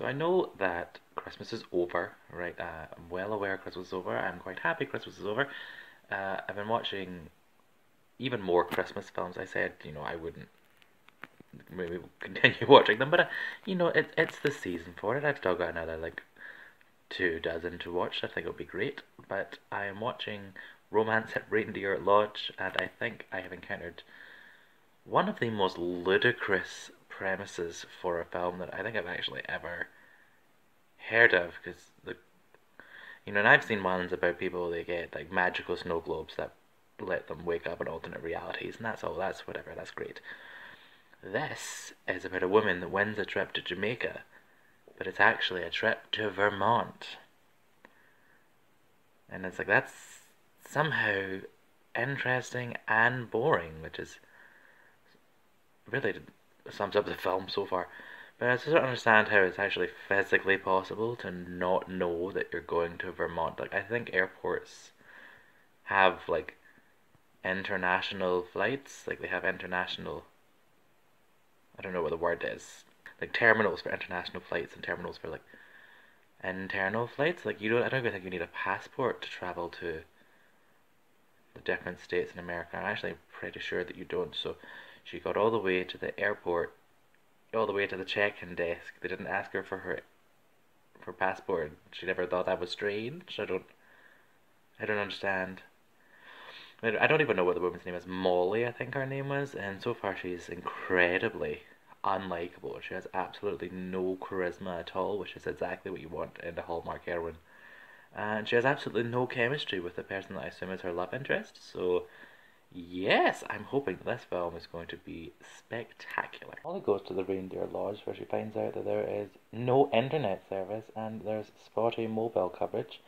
So I know that Christmas is over, right? I'm well aware Christmas is over. I'm quite happy Christmas is over. I've been watching even more Christmas films. I said, I wouldn't maybe continue watching them, but it's the season for it. I've still got another like 2 dozen to watch. I think it'll be great. But I am watching Romance at Reindeer Lodge, and I think I have encountered one of the most ludicrous premises for a film that I think I've actually ever heard of. Because and I've seen ones about people they get like magical snow globes that let them wake up in alternate realities, and that's all. That's whatever. That's great. This is about a woman that wins a trip to Jamaica, but it's actually a trip to Vermont. And it's like, that's somehow interesting and boring, which is really sums up the film so far. But I just don't understand how it's actually physically possible to not know that you're going to Vermont. Like, I think airports have, like, international flights. Like, they have international, I don't know what the word is. Like, terminals for international flights and terminals for, like, internal flights. Like, I don't even think you need a passport to travel to the different states in America. I'm actually pretty sure that you don't. So she got all the way to the airport, all the way to the check-in desk. They didn't ask her for her passport. She never thought that was strange. I don't understand. I don't even know what the woman's name is. Molly, I think her name was, and so far she's incredibly unlikable. She has absolutely no charisma at all, which is exactly what you want in a Hallmark heroine. And she has absolutely no chemistry with the person that I assume is her love interest. So, yes, I'm hoping this film is going to be spectacular. Molly goes to the Reindeer Lodge where she finds out that there is no internet service and there's spotty mobile coverage.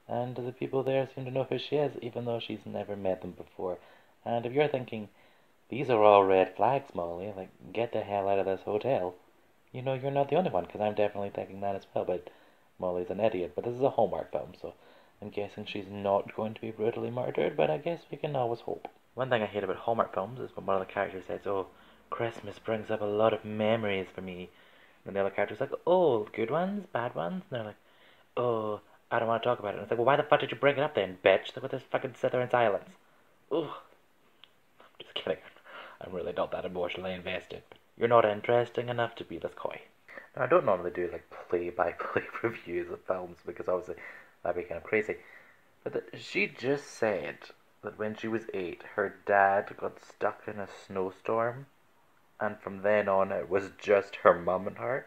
And the people there seem to know who she is, even though she's never met them before. And if you're thinking, these are all red flags, Molly, like, get the hell out of this hotel, you're not the only one, because I'm definitely thinking that as well, but Molly's an idiot. But this is a Hallmark film, so I'm guessing she's not going to be brutally murdered, but I guess we can always hope. One thing I hate about Hallmark films is when one of the characters says, oh, Christmas brings up a lot of memories for me. And the other character's like, oh, good ones, bad ones? And they're like, oh, I don't want to talk about it. And it's like, well, why the fuck did you bring it up then, bitch? Look at this fucking sit there in silence. Ugh. I'm just kidding. I'm really not that emotionally invested. You're not interesting enough to be this coy. Now, I don't normally do like play-by-play reviews of films because obviously that'd be kind of crazy. But she just said that when she was 8, her dad got stuck in a snowstorm, and from then on it was just her mum and her.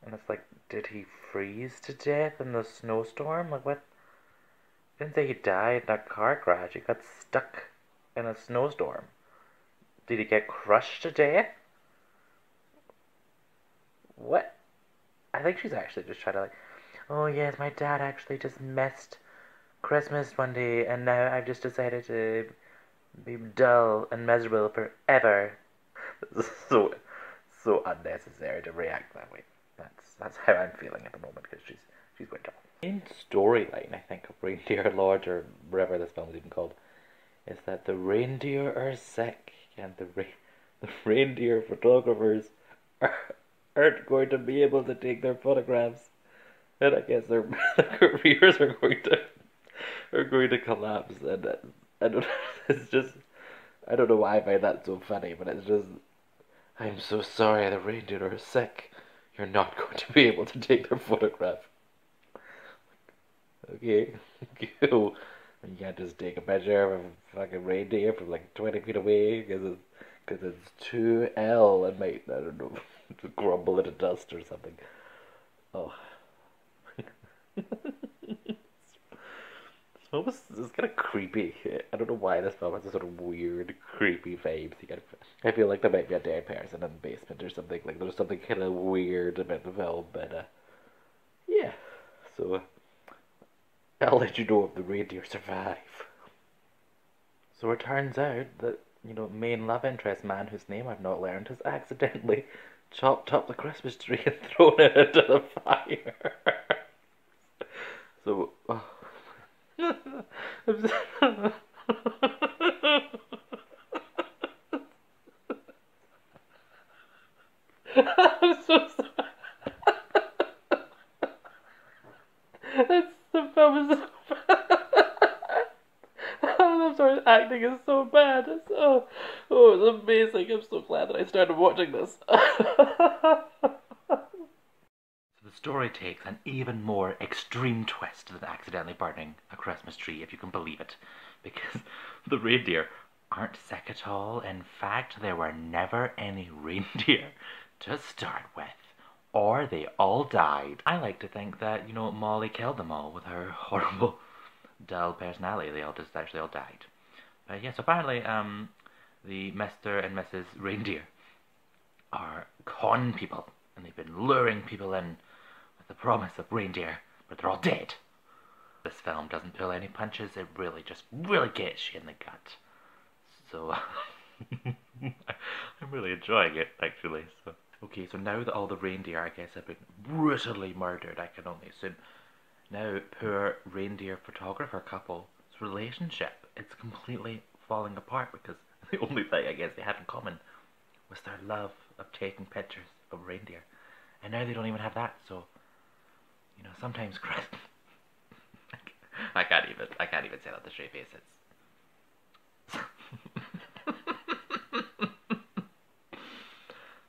And it's like, did he freeze to death in the snowstorm? Like, what? Didn't say he died in a car crash. He got stuck in a snowstorm. Did he get crushed to death? What? I think she's actually just trying to like, oh yes, my dad actually just missed Christmas one day, and now I've just decided to be dull and miserable forever. So unnecessary to react that way. That's how I'm feeling at the moment because she's going to. Main storyline, I think, of Reindeer Lodge or whatever this film is even called, is that the reindeer are sick and the reindeer photographers aren't going to be able to take their photographs, and I guess their careers are going to collapse. And I don't it's just I don't know why I find that so funny, but it's just I'm so sorry the reindeer are sick. You're not going to be able to take their photograph. Okay, cool. You can't just take a picture of a fucking reindeer from like 20 feet away because it's too L and might, I don't know, crumble into dust or something. Oh. It's kind of creepy. I don't know why this film has a sort of weird, creepy vibes. I feel like there might be a dead person in the basement or something. Like there's something kind of weird about the film, but yeah. So I'll let you know if the reindeer survive. So it turns out that main love interest man, whose name I've not learned, has accidentally chopped up the Christmas tree and thrown it into the fire. So. I'm so sorry. The film is so bad. I'm sorry, acting is so bad. It's amazing. I'm so glad that I started watching this. So the story takes an even more extreme twist than accidentally burning a Christmas tree, if you can believe it. Because the reindeer aren't sick at all. In fact, there were never any reindeer to start with. Or they all died. I like to think that, Molly killed them all with her horrible, dull personality. They all just actually all died. But yes, apparently, the Mr. and Mrs. Reindeer are con people. And they've been luring people in with the promise of reindeer, but they're all dead. This film doesn't pull any punches. It really gets you in the gut. So, I'm really enjoying it, actually. So. Okay, so now that all the reindeer, I guess, have been brutally murdered, I can only assume, now poor reindeer photographer couple's relationship, it's completely falling apart because the only thing I guess they had in common was their love of taking pictures of reindeer. And now they don't even have that, so, sometimes Christmas... I can't even say that with a straight face.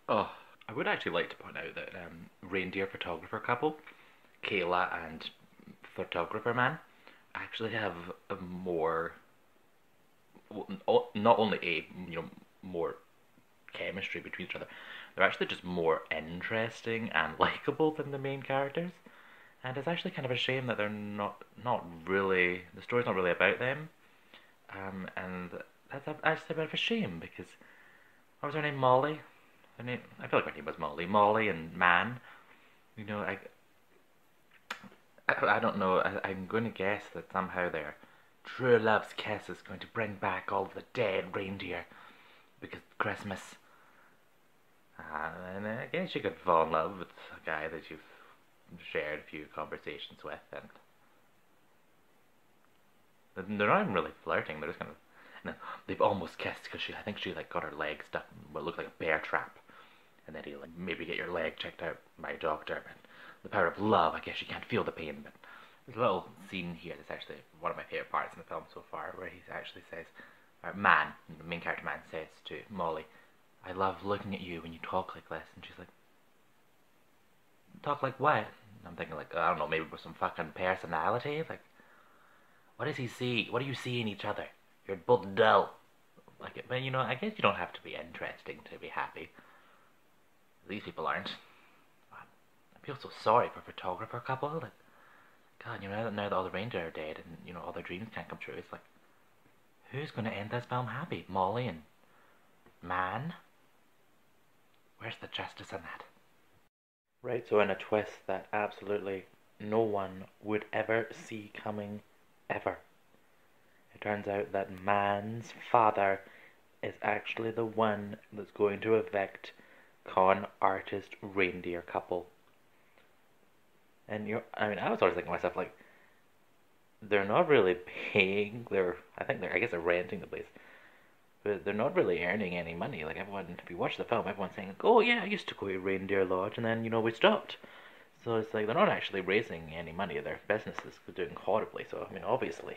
Oh, I would actually like to point out that reindeer photographer couple, Kayla and photographer man, actually have a more, not only more chemistry between each other, they're actually just more interesting and likable than the main characters. And it's actually kind of a shame that they're not really, the story's not really about them. And that's actually a bit of a shame because, what was her name, Molly? I feel like her name was Molly. Molly and Man. I don't know. I'm going to guess that somehow their true love's kiss is going to bring back all the dead reindeer because Christmas. And I guess you could fall in love with a guy that you've shared a few conversations with, and they're not even really flirting. They're just kind of, they've almost kissed because I think she got her leg stuck in what looked like a bear trap, and then he'll maybe get your leg checked out by a doctor. But the power of love, I guess you can't feel the pain. But there's a little scene here that's actually one of my favorite parts in the film so far, where he actually says, Man, the main character Man says to Molly, "I love looking at you when you talk like this," and she's like, "Talk like what?" I'm thinking I don't know, maybe with some fucking personality. What does he see? What do you see in each other? You're both dull. But I guess you don't have to be interesting to be happy. These people aren't. I feel so sorry for photographer couple. God, now that all the reindeer are dead and all their dreams can't come true, it's who's gonna end this film happy? Molly and Man? Where's the justice in that? Right, so in a twist that absolutely no one would ever see coming, ever, it turns out that Man's father is actually the one that's going to evict con artist reindeer couple. And I was always thinking to myself, they're not really paying, I guess they're renting the place. But they're not really earning any money. Everyone, if you watch the film, everyone's saying, "Oh yeah, I used to go to Reindeer Lodge, and then we stopped." So it's they're not actually raising any money. Their business is doing horribly. So obviously,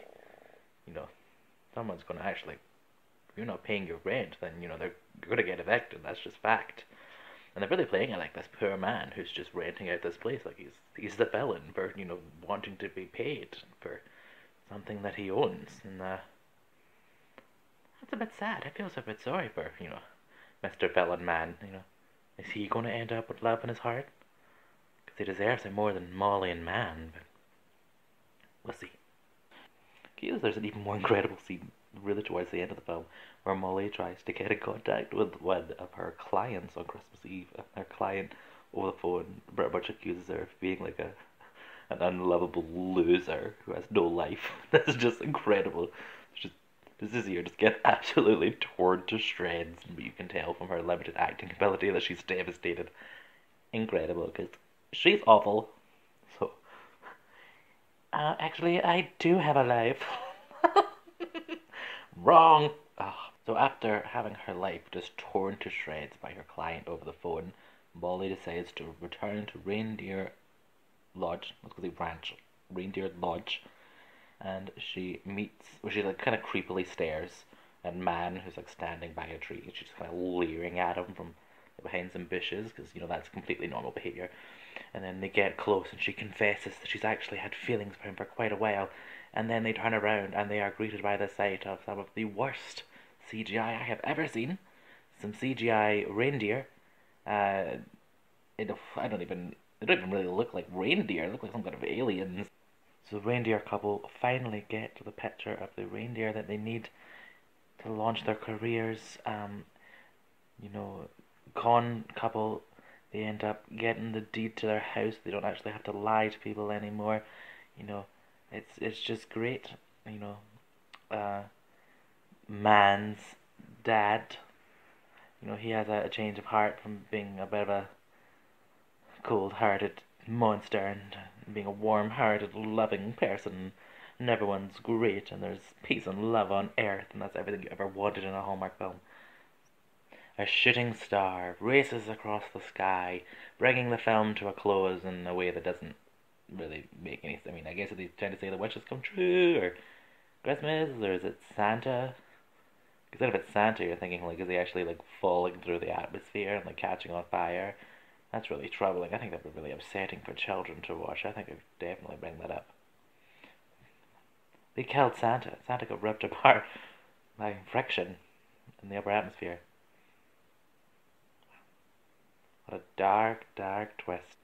someone's going to actually, if you're not paying your rent, then they're going to get evicted. That's just fact. And they're really playing it like this poor man who's just renting out this place, he's the villain for wanting to be paid for something that he owns, and that's a bit sad. I feel a bit sorry for, Mr. Villain Man, Is he going to end up with love in his heart? Because he deserves it more than Molly and Man, but we'll see. Okay, there's an even more incredible scene, really towards the end of the film, where Molly tries to get in contact with one of her clients on Christmas Eve, and her client, over the phone, pretty much accuses her of being an unlovable loser who has no life. That's just incredible. This is here just get absolutely torn to shreds, but you can tell from her limited acting ability that she's devastated. Incredible, because she's awful. So, actually, I do have a life. Wrong! So after having her life just torn to shreds by her client over the phone, Molly decides to return to Reindeer Lodge, let's go say reindeer lodge, and she meets, well, she like kind of creepily stares at a man who's like standing by a tree. She's just kind of leering at him from behind some bushes because that's completely normal behavior. And then they get close, and she confesses that she's actually had feelings for him for quite a while. And then they turn around, and they are greeted by the sight of some of the worst CGI I have ever seen. Some CGI reindeer. Uh, they don't even really look like reindeer. They look like some kind of aliens. So the reindeer couple finally get to the picture of the reindeer that they need to launch their careers. You know, con couple, they end up getting the deed to their house. They don't actually have to lie to people anymore. You know, it's just great. You know, uh, man's dad. He has a change of heart from being a bit of a cold-hearted monster and being a warm-hearted, loving person. And everyone's great, and there's peace and love on earth, and that's everything you ever wanted in a Hallmark film. A shooting star races across the sky, bringing the film to a close in a way that doesn't really make any sense. I mean, I guess if he's trying to say the wishes come true, or Christmas, or is it Santa? Because if it's Santa, you're thinking, like, is he actually, like, falling through the atmosphere and, like, catching on fire? That's really troubling. I think that would be really upsetting for children to watch. I think I would definitely bring that up. They killed Santa. Santa got ripped apart by friction in the upper atmosphere. What a dark, dark twist.